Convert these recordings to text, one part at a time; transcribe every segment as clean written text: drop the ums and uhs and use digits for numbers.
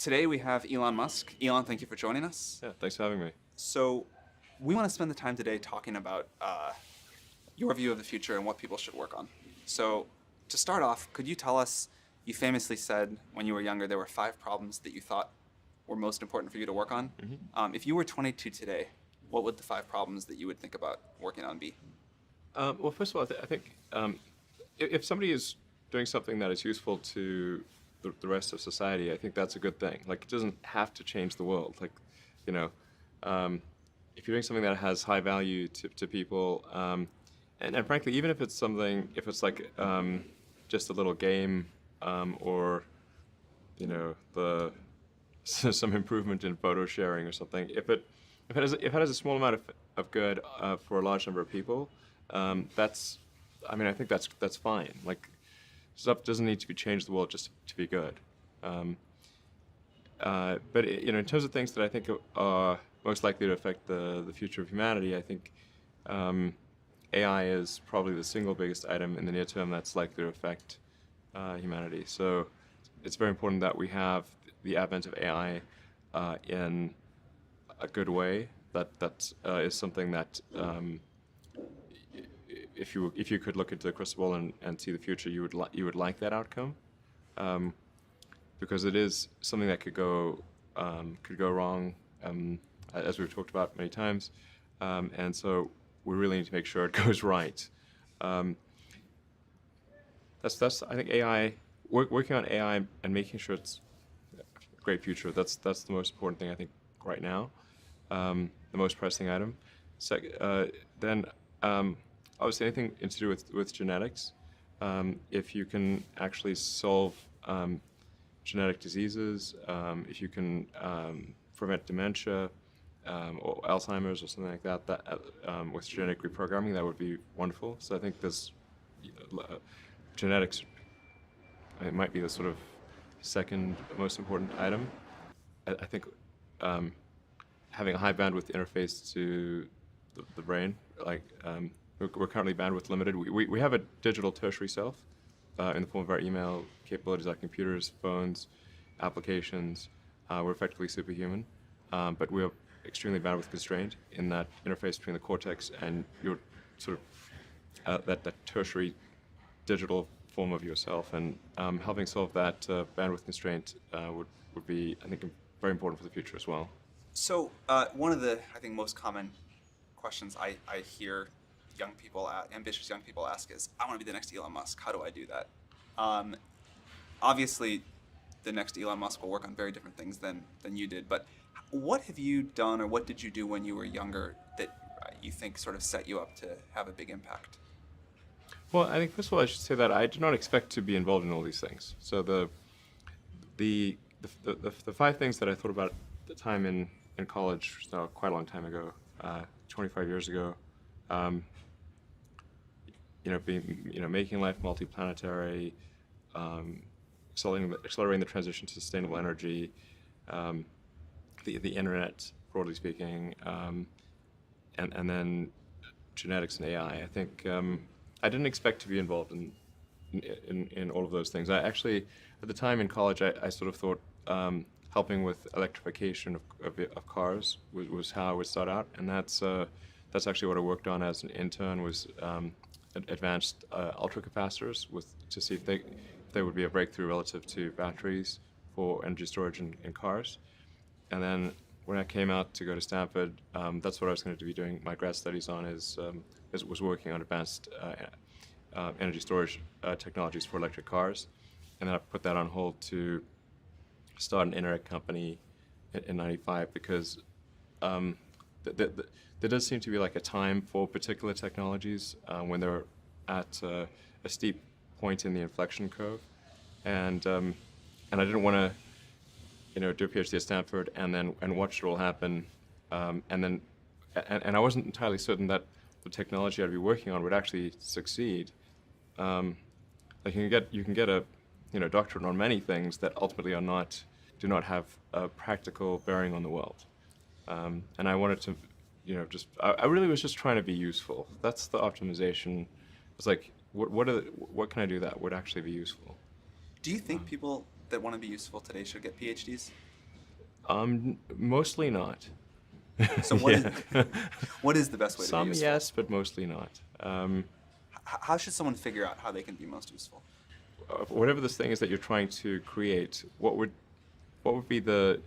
Today we have Elon Musk. Elon, thank you for joining us. Yeah, thanks for having me. So, we want to spend the time today talking about your view of the future and what people should work on. So, to start off, could you tell us, you famously said when you were younger there were 5 problems that you thought were most important for you to work on. If you were 22 today, what would the 5 problems that you would think about working on be? Well, first of all, I think if somebody is doing something that is useful to the rest of society, I think that's a good thing. Like, it doesn't have to change the world. Like, you know, if you're doing something that has high value to people, and frankly, even if it's something, if it's like just a little game, or some improvement in photo sharing or something, if it has a small amount of good for a large number of people, I think that's fine. Like, stuff doesn't need to be changed the world just to be good. But in terms of things that I think are most likely to affect the future of humanity, I think AI is probably the single biggest item in the near term that's likely to affect humanity. So it's very important that we have the advent of AI in a good way. That is something that if you could look into the crystal ball and see the future, you would like that outcome, because it is something that could go wrong, as we've talked about many times, and so we really need to make sure it goes right. That's I think AI, working on AI and making sure it's a great future. That's the most important thing I think right now, the most pressing item. Then. Obviously, anything to do with genetics. If you can actually solve genetic diseases, if you can prevent dementia or Alzheimer's or something like that, with genetic reprogramming, that would be wonderful. So I think there's genetics. It might be the sort of second most important item. I think having a high bandwidth interface to the brain, like. We're currently bandwidth limited. We have a digital tertiary self in the form of our email capabilities, our computers, phones, applications. We're effectively superhuman, but we are extremely bandwidth constrained in that interface between the cortex and your sort of that tertiary digital form of yourself. And helping solve that bandwidth constraint would be, I think, very important for the future as well. So, one of the, I think, most common questions I hear ambitious young people ask is, I want to be the next Elon Musk. How do I do that? Obviously, the next Elon Musk will work on very different things than you did. But what have you done, or what did you do when you were younger that you think sort of set you up to have a big impact? Well, I think first of all I should say that I did not expect to be involved in all these things. So the 5 things that I thought about at the time in college, so quite a long time ago, 25 years ago. Making life multiplanetary, accelerating the transition to sustainable energy, the internet, broadly speaking, and then genetics and AI. I think I didn't expect to be involved in all of those things. I actually, at the time in college, I sort of thought helping with electrification of cars was how I would start out, and that's actually what I worked on as an intern, was advanced ultracapacitors to see if they would be a breakthrough relative to batteries for energy storage in cars. And then when I came out to go to Stanford, that's what I was going to be doing my grad studies on, was working on advanced energy storage technologies for electric cars. And then I put that on hold to start an internet company in '95, because there does seem to be like a time for particular technologies when they're at a steep point in the inflection curve, and I didn't want to do a PhD at Stanford and watch it all happen, and I wasn't entirely certain that the technology I'd be working on would actually succeed. Like, you can get a doctorate on many things that ultimately do not have a practical bearing on the world, and I wanted to. I really was just trying to be useful. That's the optimization. It's like, what can I do that would actually be useful? Do you think people that want to be useful today should get PhDs? Mostly not. So what is Yeah. what is the best way to be Some useful? yes, but mostly not. How should someone figure out how they can be most useful? Whatever this thing is that you're trying to create, what would be the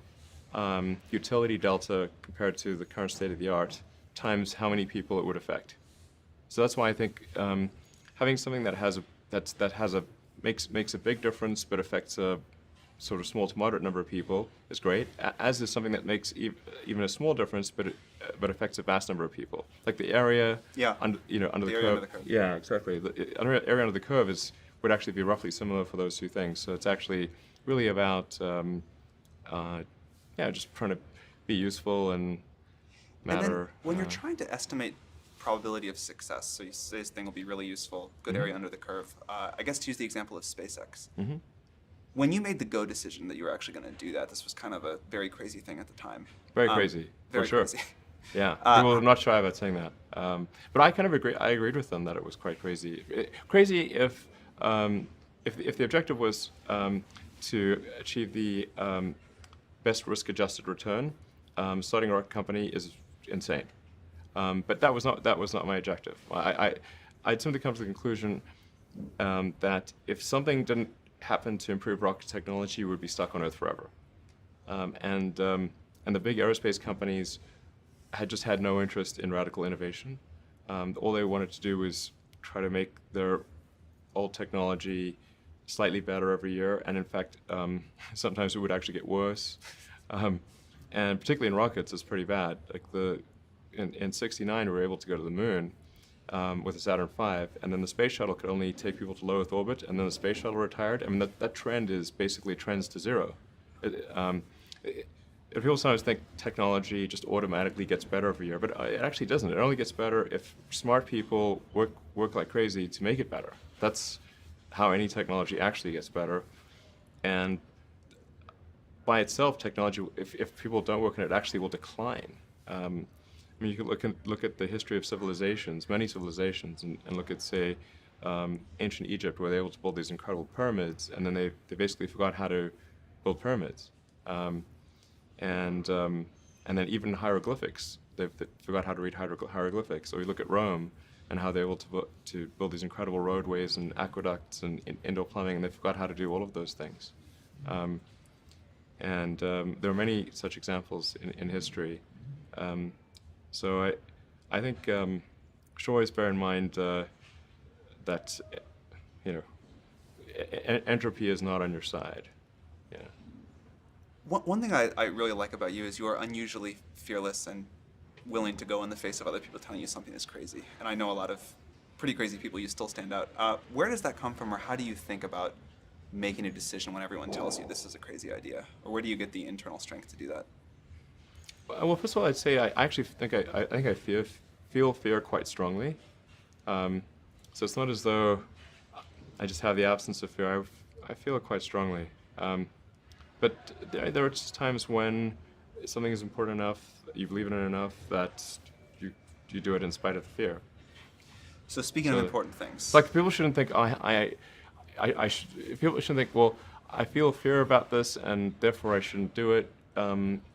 utility delta compared to the current state of the art times how many people it would affect? So that's why I think having something that has a makes a big difference but affects a sort of small to moderate number of people is great. As is something that makes even a small difference but affects a vast number of people. Like the area under The the area curve. under the curve. Yeah, exactly. The area under the curve would actually be roughly similar for those two things. So it's actually really about just trying to be useful and And then matter. when you're trying to estimate probability of success, so you say this thing will be really useful, good area under the curve. I guess to use the example of SpaceX. When you made the go decision that you were actually going to do that, this was kind of a very crazy thing at the time. Very crazy, Very for sure. crazy. Yeah, people are not shy about saying that. But I kind of agree. I agreed with them that it was quite crazy. Crazy if the objective was to achieve the best risk-adjusted return, starting a rocket company is insane. But that was not my objective. I'd simply come to the conclusion that if something didn't happen to improve rocket technology, we would be stuck on Earth forever. And the big aerospace companies had just had no interest in radical innovation. All they wanted to do was try to make their old technology slightly better every year, and in fact, sometimes it would actually get worse. And particularly in rockets, it's pretty bad. Like in '69, we were able to go to the moon with a Saturn V, and then the space shuttle could only take people to low Earth orbit, and then the space shuttle retired. I mean, that trend is basically trends to zero. People sometimes think technology just automatically gets better every year, but it actually doesn't. It only gets better if smart people work like crazy to make it better. That's how any technology actually gets better. And by itself, technology, if people don't work on it, actually will decline. I mean, you can look at the history of civilizations, many civilizations, and look at, say, ancient Egypt, where they were able to build these incredible pyramids, and then they basically forgot how to build pyramids. And then even hieroglyphics, they forgot how to read hieroglyphics. Or you look at Rome and how they were able to build these incredible roadways and aqueducts and indoor plumbing, and they forgot how to do all of those things. There are many such examples in history. So I think should always bear in mind that entropy is not on your side. Yeah. One thing I really like about you is you are unusually fearless and willing to go in the face of other people telling you something is crazy. And I know a lot of pretty crazy people, you still stand out. Where does that come from, or how do you think about making a decision when everyone tells you this is a crazy idea? Or where do you get the internal strength to do that? Well, first of all, I'd say I actually think I feel fear quite strongly. So it's not as though I just have the absence of fear. I feel it quite strongly. But there are just times when something is important enough, you believe in it enough, that you do it in spite of the fear. So speaking of important things, like people shouldn't think people shouldn't think, well, I feel fear about this and therefore I shouldn't do it.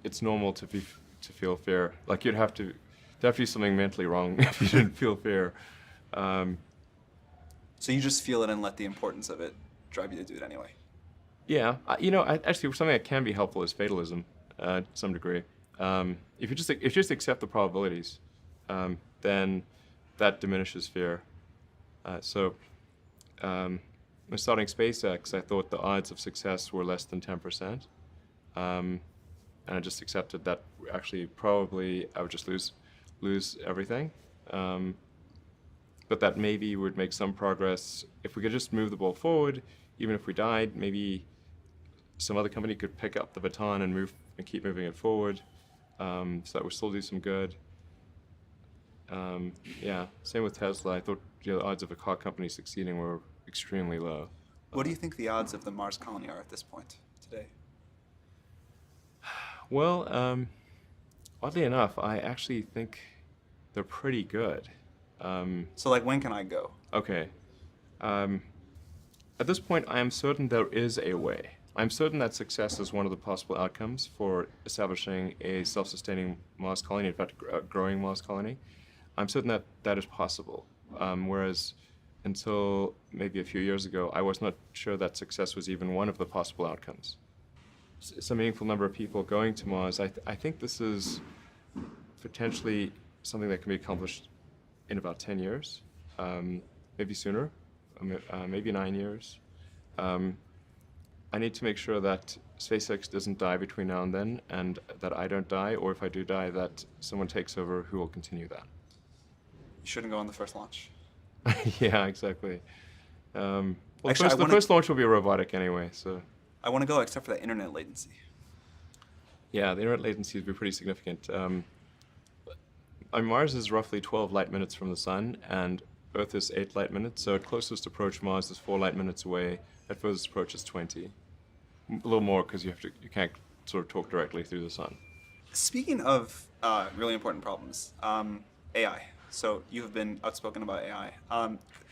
It's normal to feel fear. Like you'd have to do something mentally wrong if you didn't feel fear. So you just feel it and let the importance of it drive you to do it anyway. Yeah, actually, something that can be helpful is fatalism, to some degree. If you just accept the probabilities, then that diminishes fear. When starting SpaceX, I thought the odds of success were less than 10%, and I just accepted that actually probably I would just lose everything. But that maybe would make some progress if we could just move the ball forward. Even if we died, maybe some other company could pick up the baton and keep moving it forward, so that would still do some good. Same with Tesla. I thought the odds of a car company succeeding were extremely low. What do you think the odds of the Mars colony are at this point today? Well, oddly enough, I actually think they're pretty good. So like, when can I go? Okay. At this point, I am certain there is a way. I'm certain that success is one of the possible outcomes for establishing a self-sustaining Mars colony, in fact, a growing Mars colony. I'm certain that that is possible. Whereas until maybe a few years ago, I was not sure that success was even one of the possible outcomes. Some meaningful number of people going to Mars, I think this is potentially something that can be accomplished in about 10 years, maybe sooner, maybe 9 years. I need to make sure that SpaceX doesn't die between now and then, and that I don't die, or if I do die, that someone takes over who will continue that. You shouldn't go on the first launch. Yeah, exactly. Well, Actually, the first launch will be robotic anyway, so. I want to go except for the internet latency. Yeah, the internet latency would be pretty significant. Mars is roughly 12 light minutes from the sun, and Earth is 8 light minutes, so at closest approach, Mars is 4 light minutes away. At furthest approach is 20. A little more because you can't sort of talk directly through the sun. Speaking of really important problems, AI. So you have been outspoken about AI.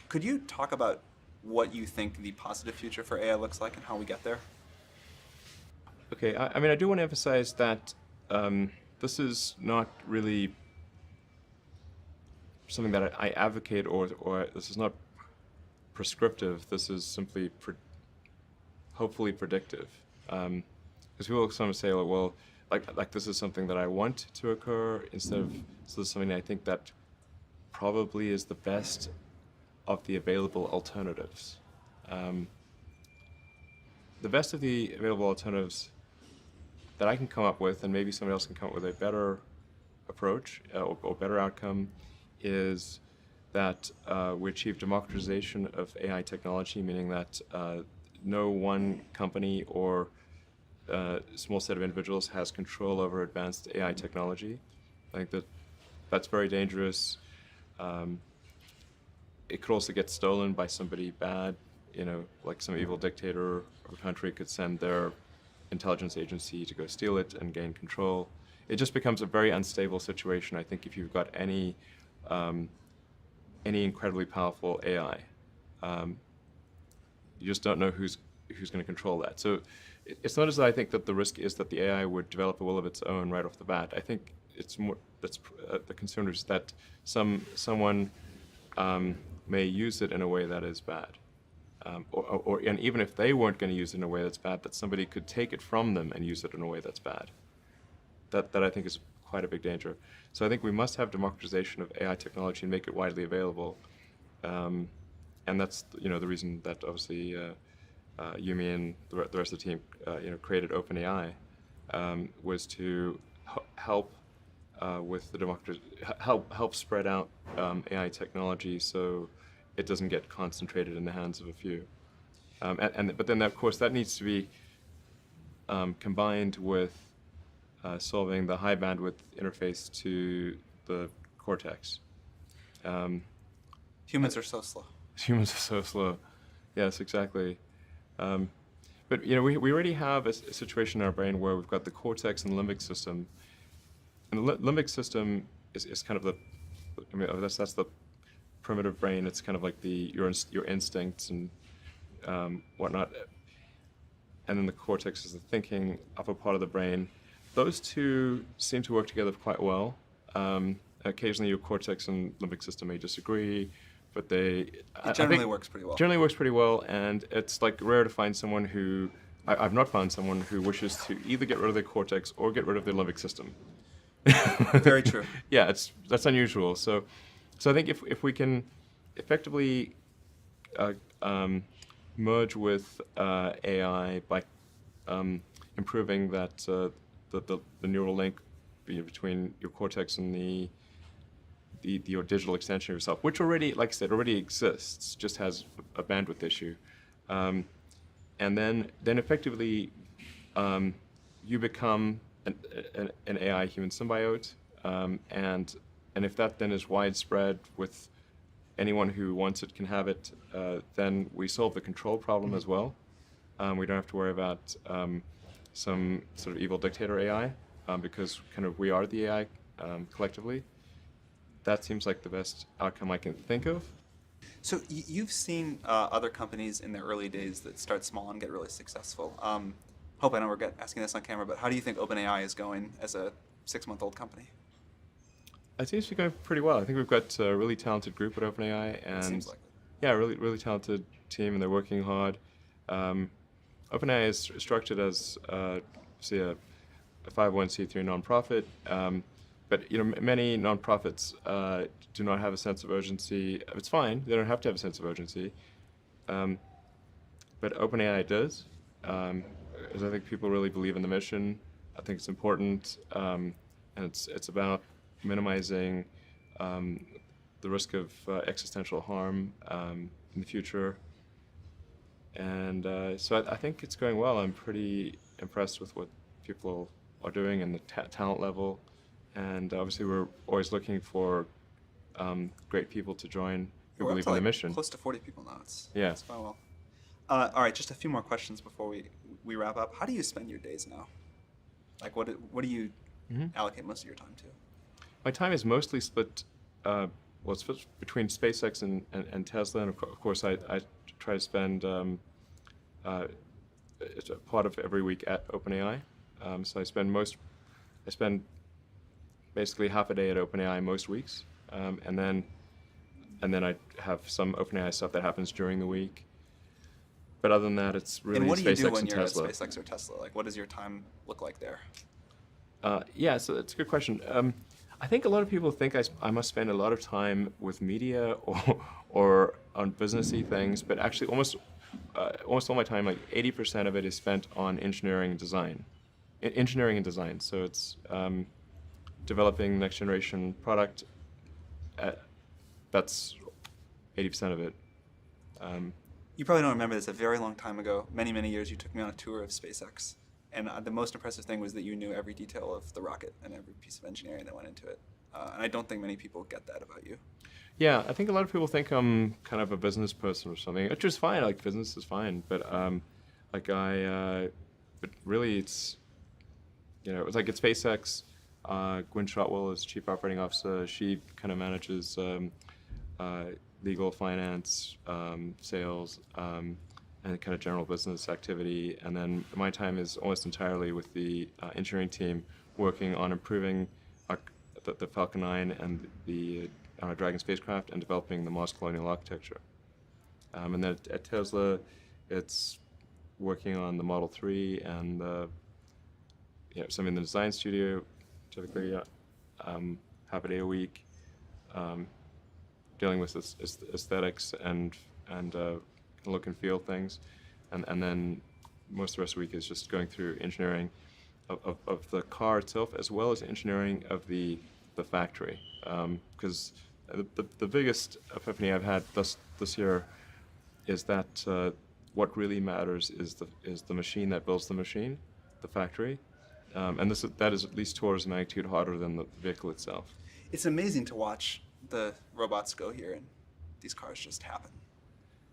Could you talk about what you think the positive future for AI looks like and how we get there? Okay, I mean, I do want to emphasize that this is not really something that I advocate, or this is not prescriptive. This is simply hopefully predictive. Because people sometimes say, well, like this is something that I want to occur, instead of this is something I think that probably is the best of the available alternatives. The best of the available alternatives that I can come up with, and maybe somebody else can come up with a better approach or better outcome, is that we achieve democratization of AI technology, meaning that no one company or small set of individuals has control over advanced AI technology. I think that's very dangerous. It could also get stolen by somebody bad, like some evil dictator of a country could send their intelligence agency to go steal it and gain control. It just becomes a very unstable situation, I think, if you've got any incredibly powerful AI. You just don't know who's going to control that. So it's not as though I think that the risk is that the AI would develop a will of its own right off the bat. I think it's more that's the concern is that someone may use it in a way that is bad, and even if they weren't going to use it in a way that's bad, that somebody could take it from them and use it in a way that's bad. That I think is quite a big danger. So I think we must have democratization of AI technology and make it widely available. And that's the reason that obviously Yumi and the rest of the team created OpenAI, was to help with the help spread out AI technology so it doesn't get concentrated in the hands of a few. But then of course that needs to be combined with solving the high bandwidth interface to the cortex. Humans are so slow. Humans are so slow. Yes, exactly. But we already have a situation in our brain where we've got the cortex and the limbic system. And the limbic system is kind of that's the primitive brain. It's kind of like your instincts and whatnot. And then the cortex is the thinking upper part of the brain. Those two seem to work together quite well. Occasionally your cortex and limbic system may disagree, but it generally works pretty well. Generally works pretty well, and it's like rare to find someone who, I've not found someone who wishes to either get rid of their cortex or get rid of their limbic system. Very true. Yeah, that's unusual. So I think if we can effectively merge with AI by improving that the neural link between your cortex and your digital extension of yourself, which already, like I said, already exists, just has a bandwidth issue, and then effectively you become an AI human symbiote, and if that then is widespread with anyone who wants it can have it, then we solve the control problem as well. We don't have to worry about some sort of evil dictator AI, because kind of we are the AI collectively. That seems like the best outcome I can think of. So you've seen other companies in their early days that start small and get really successful. Hope I know we're asking this on camera, but how do you think OpenAI is going as a 6-month-old company? It seems to be going pretty well. I think we've got a really talented group at OpenAI, It and seems like it. yeah, really talented team, and they're working hard. OpenAI is structured as say a 501c3 nonprofit, but many nonprofits do not have a sense of urgency. It's fine; they don't have to have a sense of urgency, but OpenAI does, because I think people really believe in the mission. I think it's important, and it's about minimizing the risk of existential harm in the future. And so I think it's going well. I'm pretty impressed with what people are doing and the talent level. And obviously, we're always looking for great people to join who We're up believe to in the like mission. close to 40 people now. Yeah. It's going well. All right, just a few more questions before we wrap up. How do you spend your days now? Like, what do you allocate most of your time to? My time is mostly split. It's split between SpaceX and Tesla, and of course, I try to spend it's a part of every week at OpenAI. So I spend basically half a day at OpenAI most weeks, and then I have some OpenAI stuff that happens during the week. But other than that, it's really And what do you SpaceX do when and you're at Tesla. SpaceX or Tesla? Like, what does your time look like there? Yeah, so that's a good question. I think a lot of people think I must spend a lot of time with media or on businessy things, but actually almost all my time, like 80% of it, is spent on engineering and design. So it's developing next generation product. That's 80% of it. You probably don't remember this. A very long time ago, many years, you took me on a tour of SpaceX. And the most impressive thing was that you knew every detail of the rocket and every piece of engineering that went into it. And I don't think many people get that about you. Yeah, I think a lot of people think I'm kind of a business person or something, which is fine. Like, business is fine, but but really, it's like at SpaceX. Gwynne Shotwell is chief operating officer. She kind of manages legal, finance, sales, and kind of general business activity. And then my time is almost entirely with the engineering team, working on improving the Falcon 9 and the Dragon spacecraft, and developing the Mars colonial architecture. And then at Tesla, it's working on the Model 3 and some in the design studio, typically half a day a week, dealing with aesthetics and look and feel things, and then most of the rest of the week is just going through engineering of the car itself, as well as engineering of the factory. Because the biggest epiphany I've had this year is that what really matters is the machine that builds the machine, the factory, and that is at least 2 orders of magnitude harder than the vehicle itself. It's amazing to watch the robots go here and these cars just happen.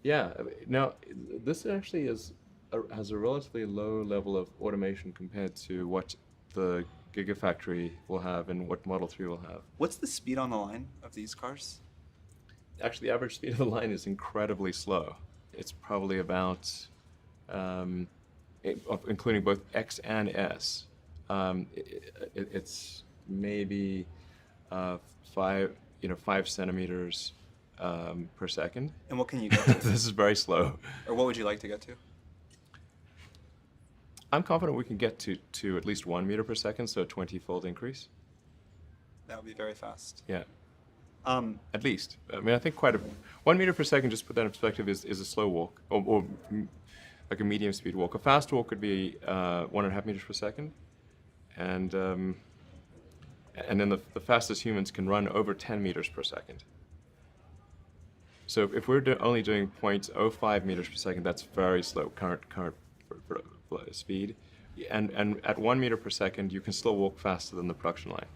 Yeah. Now, this actually has a relatively low level of automation compared to what the Gigafactory will have and what Model 3 will have. What's the speed on the line of these cars? Actually, the average speed of the line is incredibly slow. It's probably about, including both X and S, it's maybe 5 centimeters per second. And what can you get to? This is very slow. Or what would you like to get to? I'm confident we can get to at least 1 meter per second, so a 20-fold increase. That would be very fast. Yeah. At least. I mean, I think 1 meter per second, just to put that in perspective, is a slow walk, or like a medium speed walk. A fast walk could be 1.5 meters per second. And then the fastest humans can run over 10 meters per second. So if we're only doing 0.05 meters per second, that's very slow current speed. And at 1 meter per second, you can still walk faster than the production line.